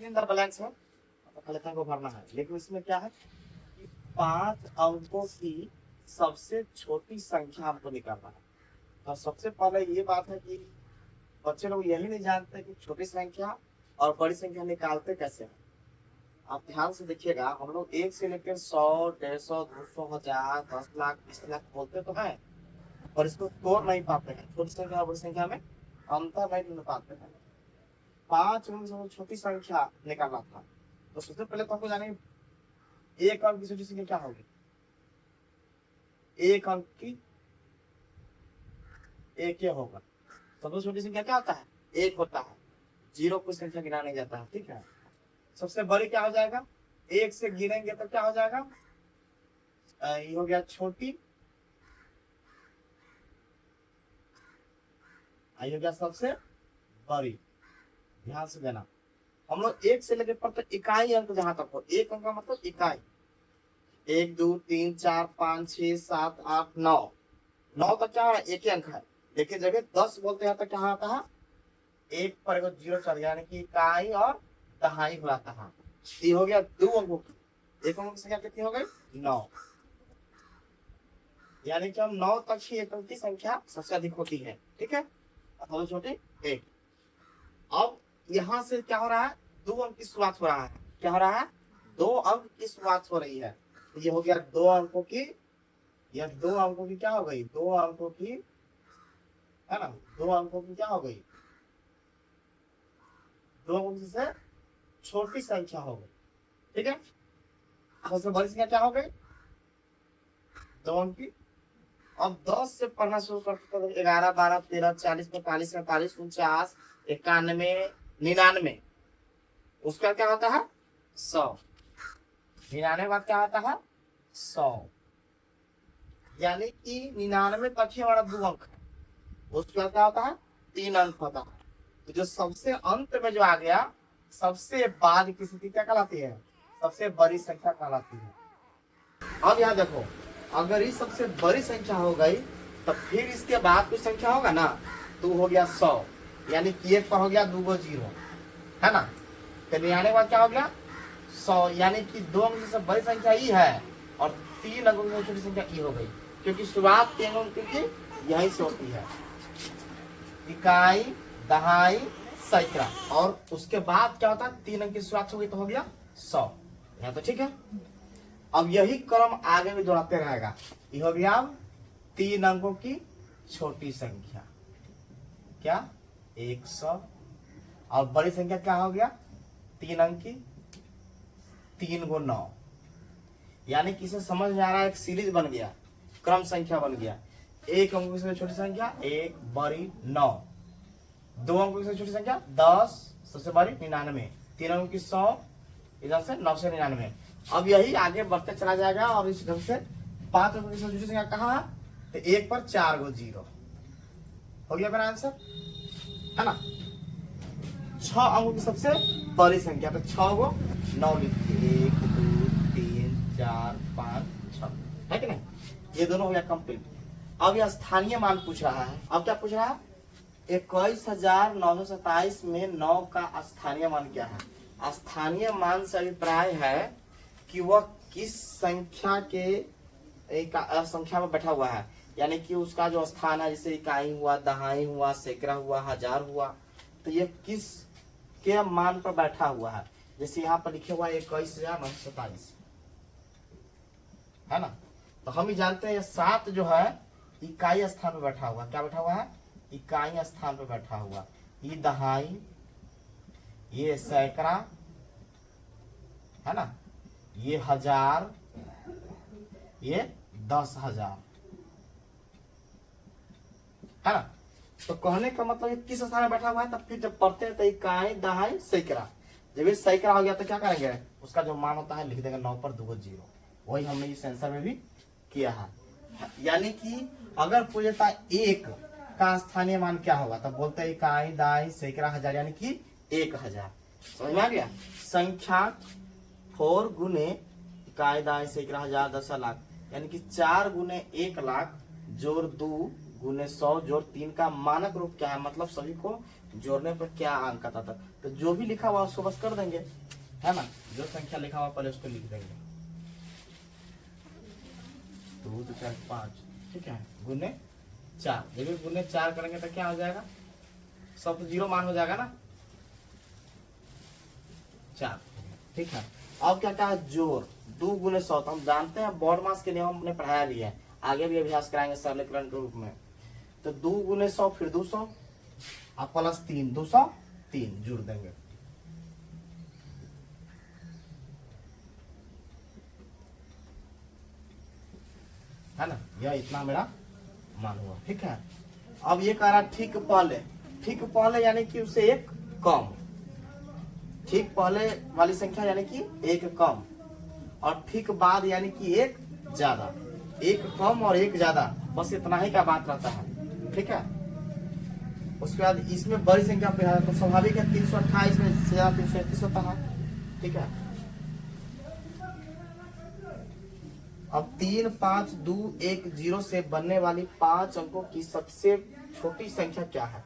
In the blanks में फलितांक को भरना है। लेकिन इसमें क्या है कि 5 अंकों की सबसे छोटी संख्या हमको निकालना है। तो सबसे पहले ये बात है कि बच्चे लोग यही नहीं जानते कि छोटी संख्या और बड़ी संख्या निकालते कैसे हैं। आप ध्यान से देखिएगा, हम लोग 1 से लेकर 100, 150, 200, 1000, 10 लाख, 20 लाख बोलते तो हैं, और इसको तोड़ नहीं पाते हैं। छोटी संख्या और बड़ी संख्या में अंतर नहीं ढूंढ पाते हैं। 5 में सबसे छोटी संख्या निकालना था, तो सबसे पहले तो आपको जाने एक अंक की छोटी संख्या क्या होगी। एक अंक की एक ही होगा। सबसे छोटी संख्या क्या होता है, एक होता है। जीरो कोई संख्या गिना नहीं जाता है, ठीक है। सबसे बड़ी क्या हो जाएगा, एक से गिनेंगे तो क्या हो जाएगा, ये हो गया छोटी, ये हो गया सबसे बड़ी। ध्यान से देना, हम लोग एक से लेकर पढ़ते इकाई अंक जहां तक हो। एक अंक का मतलब इकाई, 1 2 3 4 5 6 7 8 9, 9 तक क्या है, एक ही अंक है। लेकिन जब 10 बोलते हैं तो क्या आता है, एक पर एगो जीरो चल गया, यानी कि इकाई और दहाई हो जाता है। ये हो गया 2 अंकों की। एक अंक की संख्या कितनी हो गई, 9। यानी कि हम 9 तक ही एक अंक की संख्या सबसे अधिक होती है, ठीक है। सबसे छोटी 1। अब यहाँ से क्या हो रहा है, 2 अंक की शुरुआत हो रहा है। क्या हो रहा है, 2 अंक की शुरुआत हो रही है। तो ये हो गया 2 अंकों की, यह 2 अंकों की क्या हो गई, 2 अंकों की, है ना, 2 अंकों की क्या हो गई, 2 अंकों से छोटी संख्या हो गई, ठीक है। सबसे बड़ी संख्या क्या हो गई, 2 अंक की। अब 10 से पढ़ना शुरू करते थे, 11 12 13 40 45 47 49 91 99, उसका क्या होता है 100। 99 बाद क्या होता है 100, यानी कि 99 तक ही हमारा 2 अंक है। उसके बाद क्या होता है 3 अंक होता है। तो जो सबसे अंत में जो आ गया, सबसे बाद की स्थिति क्या कहलाती है, सबसे बड़ी संख्या कहलाती है। अब यहाँ देखो, अगर ये सबसे बड़ी संख्या हो गई तो फिर इसके बाद कुछ संख्या होगा ना, तो हो गया 100, यानी कि एक पर हो गया 2 गो जीरो, है ना। तो 99 बाद क्या हो गया 100, यानी कि 2 अंक से बड़ी संख्या ई है और 3 अंकों से छोटी संख्या ई हो गई, क्योंकि शुरुआत 3 अंक की यही से होती है, इकाई दहाई सैकड़ा, और उसके बाद क्या होता है 3 अंक की शुरुआत हो गई तो हो गया 100। यहाँ तो ठीक है। अब यही क्रम आगे भी दोहराते रहेगा। ये हो गया 3 अंकों की छोटी संख्या, क्या 100, और बड़ी संख्या क्या हो गया 3 अंक की, 3 गुण 9, यानी कि इसे समझ में आ रहा है, एक सीरीज बन गया, क्रम संख्या बन गया। 1 अंक की सबसे छोटी संख्या 1, बड़ी 9, 2 अंकों की सबसे छोटी संख्या 10, सबसे बड़ी 99, 3 अंकों की 100, इधर से 9 से 99। अब यही आगे बढ़ते चला जाएगा, और इस ढंग से 5 अंकों की सबसे छोटी संख्या कहाँ है, तो 1 पर 4 गो जीरो हो गया मेरा आंसर, है ना। 6 अंकों की सबसे बड़ी संख्या, तो 6 गो 9 लिखिए, 1 2 3 4 5 6, है कि नहीं। ये दोनों हो गया कंप्लीट। अब यह स्थानीय मान पूछ रहा है। अब क्या पूछ रहा है, 21,927 में 9 का स्थानीय मान क्या है। स्थानीय मान से अभिप्राय है कि वह किस संख्या के एक संख्या में बैठा हुआ है, यानी कि उसका जो स्थान है, जैसे इकाई हुआ, दहाई हुआ, सैकड़ा हुआ, हजार हुआ, तो ये किस के मान पर बैठा हुआ है। जैसे यहाँ पर लिखे हुआ है 21,927, है ना। तो हम ही जानते हैं 7 जो है इकाई स्थान पर बैठा हुआ, क्या बैठा हुआ है, इकाई स्थान पर बैठा हुआ। ये दहाई, ये सैकड़ा, है ना, ये हजार, ये 10,000, है ना। तो कहने का मतलब ये किस स्थान में बैठा हुआ है। तब फिर जब पढ़ते हैं तो इकाई दहाई सैकड़ा, जब ये सैकड़ा हो गया तो क्या करेंगे, उसका जो मान होता है लिख देंगे 9 पर 2 गो जीरो। वही हमने इस आंसर में भी किया है। यानी कि अगर पूछता एक का स्थानीय मान क्या होगा, तब बोलते हैं इकाई दहाई सैकड़ा हजार, यानी कि 1000। समझ में आ गया। संख्या 4 गुने इकाई दहाई सैकड़ा हजार 10 लाख, यानी कि 4 गुने 1 लाख जोड़ 2 गुने 100 जोड़ 3 का मानक रूप क्या है, मतलब सभी को जोड़ने पर क्या अंक आता था, तो जो भी लिखा हुआ उसको बस कर देंगे, है ना। जो संख्या लिखा हुआ पहले उसको लिख देंगे। 2 2 4 5, ठीक है, गुने 4। जब भी गुने 4 करेंगे तो क्या हो जाएगा, सब तो जीरो मान हो जाएगा ना, 4, ठीक है। अब क्या कहा, जोड़ 2 गुने 100, तो हम जानते हैं बोर्ड मास के नियम हमने पढ़ाया भी है, आगे भी अभ्यास कराएंगे सरलीकरण के रूप में। तो 2 गुने 100 फिर 200 अब प्लस 3, 203 जुड़ देंगे। है ना, यह इतना मेरा मान हुआ, ठीक है। अब ये कह रहा ठीक पहले यानी कि उससे एक कम, ठीक पहले वाली संख्या यानी कि एक कम, और ठीक बाद यानी कि एक ज्यादा, एक कम और एक ज्यादा, बस इतना ही का बात रहता है, ठीक है। उसके बाद इसमें बड़ी संख्या पे है तो स्वाभाविक है 328 में से ज्यादा 331 होता है, ठीक है। अब 3 5 2 1 0 से बनने वाली 5 अंकों की सबसे छोटी संख्या क्या है।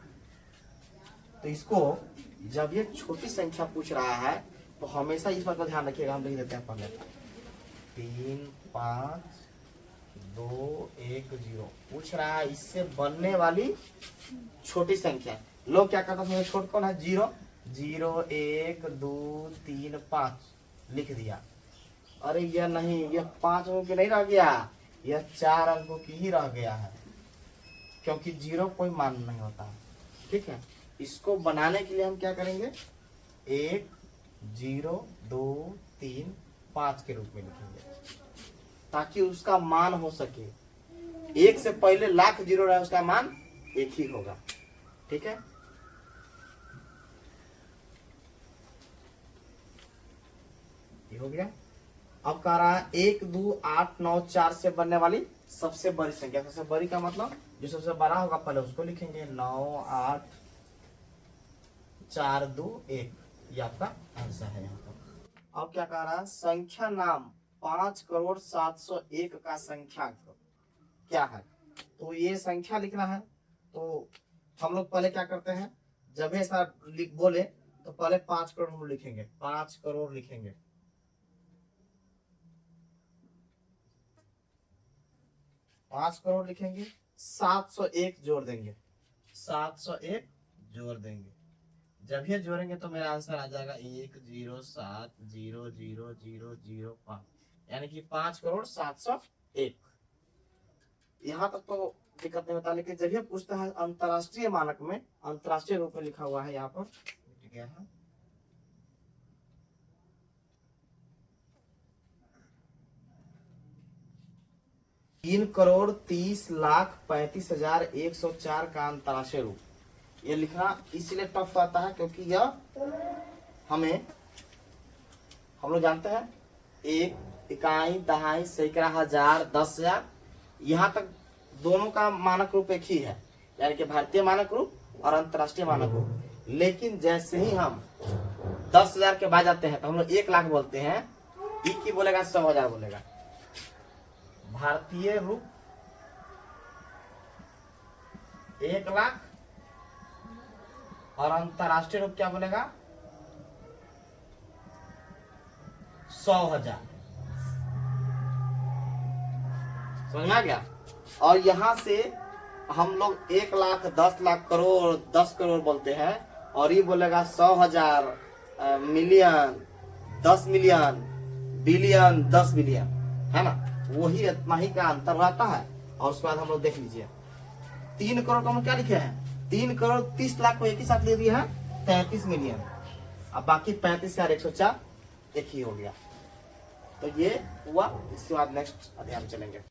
तो इसको जब ये छोटी संख्या पूछ रहा है तो हमेशा इस बात का ध्यान रखिएगा, हम लिख देते हैं पहले 3 5 2 1 0 पूछ रहा है, इससे बनने वाली छोटी संख्या। लोग क्या करते हैं, छोट कौन है, 0 0 1 2 3 5 लिख दिया। अरे यह नहीं, यह 5 अंकों की नहीं रह गया, यह 4 अंकों की ही रह गया है, क्योंकि 0 कोई मान नहीं होता है, ठीक है। इसको बनाने के लिए हम क्या करेंगे, 1 0 2 3 5 के रूप में लिखेंगे, ताकि उसका मान हो सके। 1 से पहले लाख जीरो रहा, उसका मान 1 ही होगा, ठीक है। ये हो गया। अब कह रहा है 1 2 8 9 4 से बनने वाली सबसे बड़ी संख्या। सबसे बड़ी का मतलब जो सबसे बड़ा होगा पहले उसको लिखेंगे, 9 8 4 2 1, ये आपका आंसर है यहाँ पर। अब क्या कह रहा है, संख्या नाम 5,07,01 का संख्यांक क्या है। तो ये संख्या लिखना है, तो हम लोग पहले क्या करते हैं, जब ऐसा बोले तो पहले 5 करोड़ हम लिखेंगे, 5 करोड़ लिखेंगे, 5 करोड़ लिखेंगे, 701 जोड़ देंगे, 701 जोड़ देंगे। जब ये जोड़ेंगे तो मेरा आंसर आ जाएगा 107000005, यानी कि 5,07,01। यहाँ तक तो दिक्कत नहीं होता, लेकिन जब ये पूछता है अंतरराष्ट्रीय मानक में, अंतरराष्ट्रीय रूप में लिखा हुआ है यहाँ पर, गया है 3,30,35,104 का अंतरराष्ट्रीय रूप। ये लिखना इसलिए टफ आता है क्योंकि यह हमें, हम लोग जानते हैं 1 इकाई दहाई सैकड़ा हजार 10,000, यहाँ तक दोनों का मानक रूप एक ही है, यानी कि भारतीय मानक रूप और अंतरराष्ट्रीय मानक रूप। लेकिन जैसे ही हम 10,000 के बाद जाते हैं तो हम लोग 1 लाख बोलते हैं, की बोलेगा 100,000 बोलेगा। भारतीय रूप 1 लाख और अंतरराष्ट्रीय रूप क्या बोलेगा, 100,000। समझ में आ गया। और यहां से हम लोग 1 लाख 10 लाख करोड़ 10 करोड़ बोलते हैं, और ये बोलेगा 100,000 मिलियन 10 मिलियन बिलियन 10 बिलियन, है ना। वही इतना ही का अंतर रहता है। और उसके बाद हम लोग देख लीजिए 3 करोड़ का हम क्या लिखे हैं, 3 करोड़ 30 लाख को एक ही साथ ले दिया है 33 मिलियन, अब बाकी 35,104 एक ही हो गया। तो ये हुआ। इसके बाद नेक्स्ट अध्याय चलेंगे।